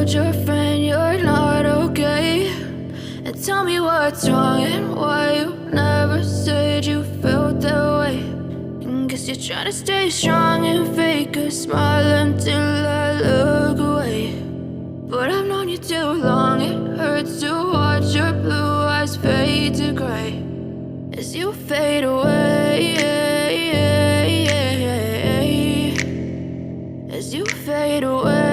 told your friend you're not okay? And tell me what's wrong and why you never said you felt that way. And guess you're trying to stay strong and fake a smile until I look away. But I've known you too long, it hurts to watch your blue eyes fade to gray as you fade away, as you fade away.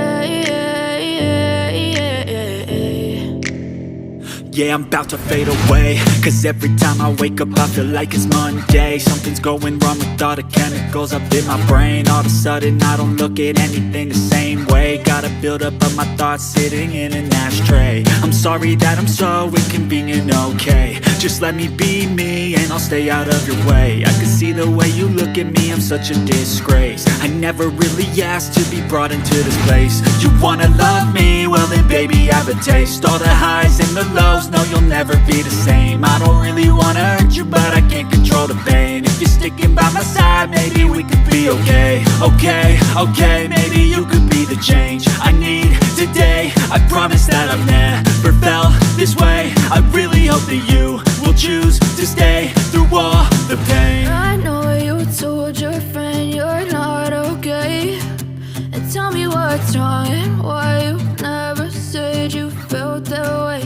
Yeah, I'm about to fade away, cause every time I wake up I feel like it's Monday. Something's going wrong with all the chemicals up in my brain. All of a sudden I don't look at anything the same way. Got a buildup of my thoughts sitting in an ashtray. I'm sorry that I'm so inconvenient, okay? Just let me be me and I'll stay out of your way. I can see the way you look at me, I'm such a disgrace. I never really asked to be brought into this place. You wanna love me? Well then baby have a taste. All the highs and the lows, no you'll never be the same. I don't really wanna hurt you but I can't control the pain. If you're sticking by my side maybe we could be okay. Okay, maybe you could be the change I need today. I promise that I've never felt this way. I really hope that you will choose to stay through all the pain. I know you told your friend you're not okay. And tell me what's wrong and why you never said you felt that way.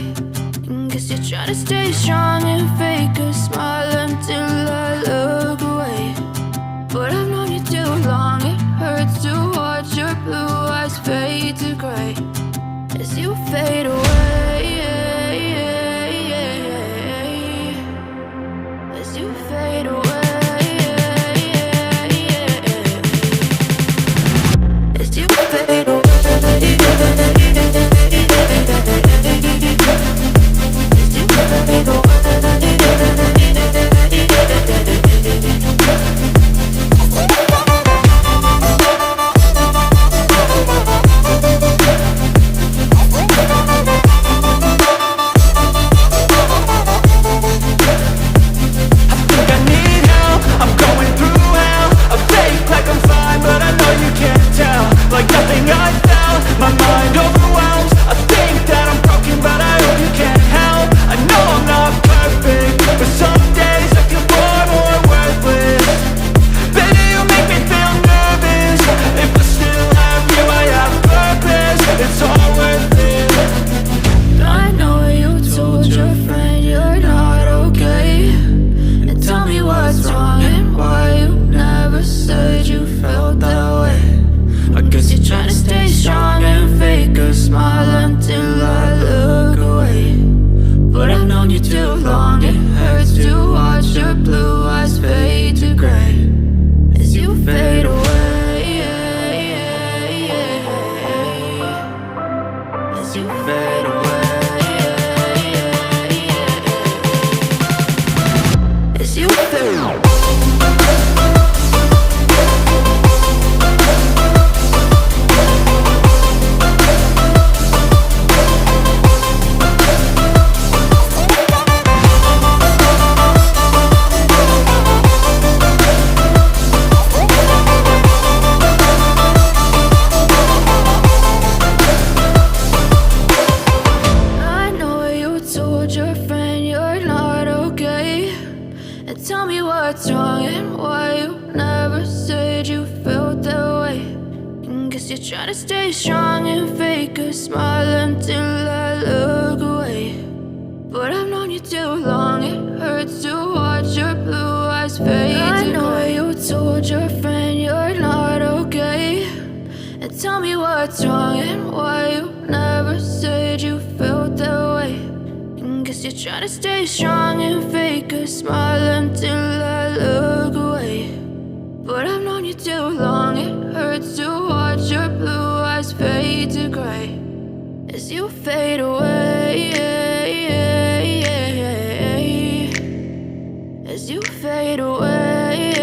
And guess you're trying to stay strong and fake a smile until I look away. But I've known you too long, it hurts to watch your blue eyes fade to gray as you fade away, as you fade away, as you fade away. Trying to stay strong and fake a smile until I look away. But I've known you too long, it hurts to watch your blue eyes fade to gray as you fade away, as you fade away.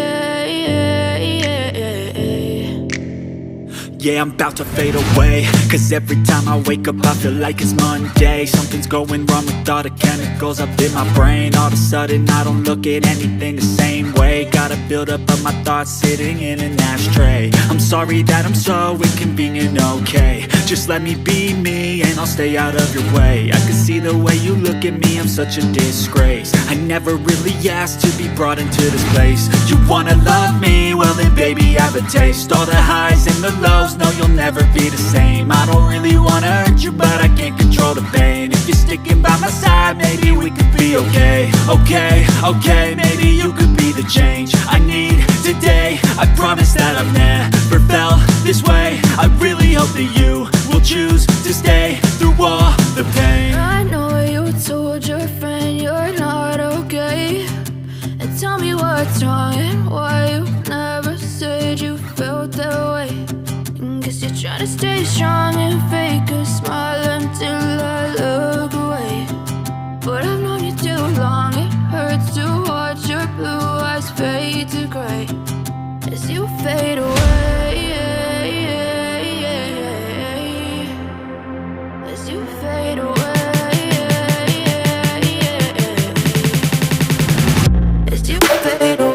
Yeah, I'm about to fade away, cause every time I wake up I feel like it's Monday. Something's going wrong with all the chemicals up in my brain. All of a sudden I don't look at anything the same way. Got a buildup of my thoughts sitting in an ashtray. I'm sorry that I'm so inconvenient, okay? Just let me be me and I'll stay out of your way. I can see the way you look at me, I'm such a disgrace. I never really asked to be brought into this place. You wanna love me? Well then baby I have a taste. All the highs and the lows, no you'll never be the same. I don't really wanna hurt you but I can't control the pain. If you're sticking by my side, maybe we could be okay. Okay, maybe you could be the change I need today. I promise that I've never felt this way. I really hope that you will choose to stay through all the pain. I know you told your friend you're not okay, and tell me what's wrong and why you never said you felt that way. Guess you're trying to stay strong and fake a smile until I look away. But I've known you too long, it hurts to watch your blue eyes fade to gray as you fade away. As you fade away. As you fade away.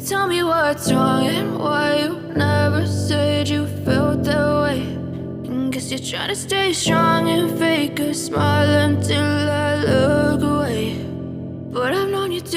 Tell me what's wrong and why you never said you felt that way. Guess you're trying to stay strong and fake a smile until I look away. But I've known you too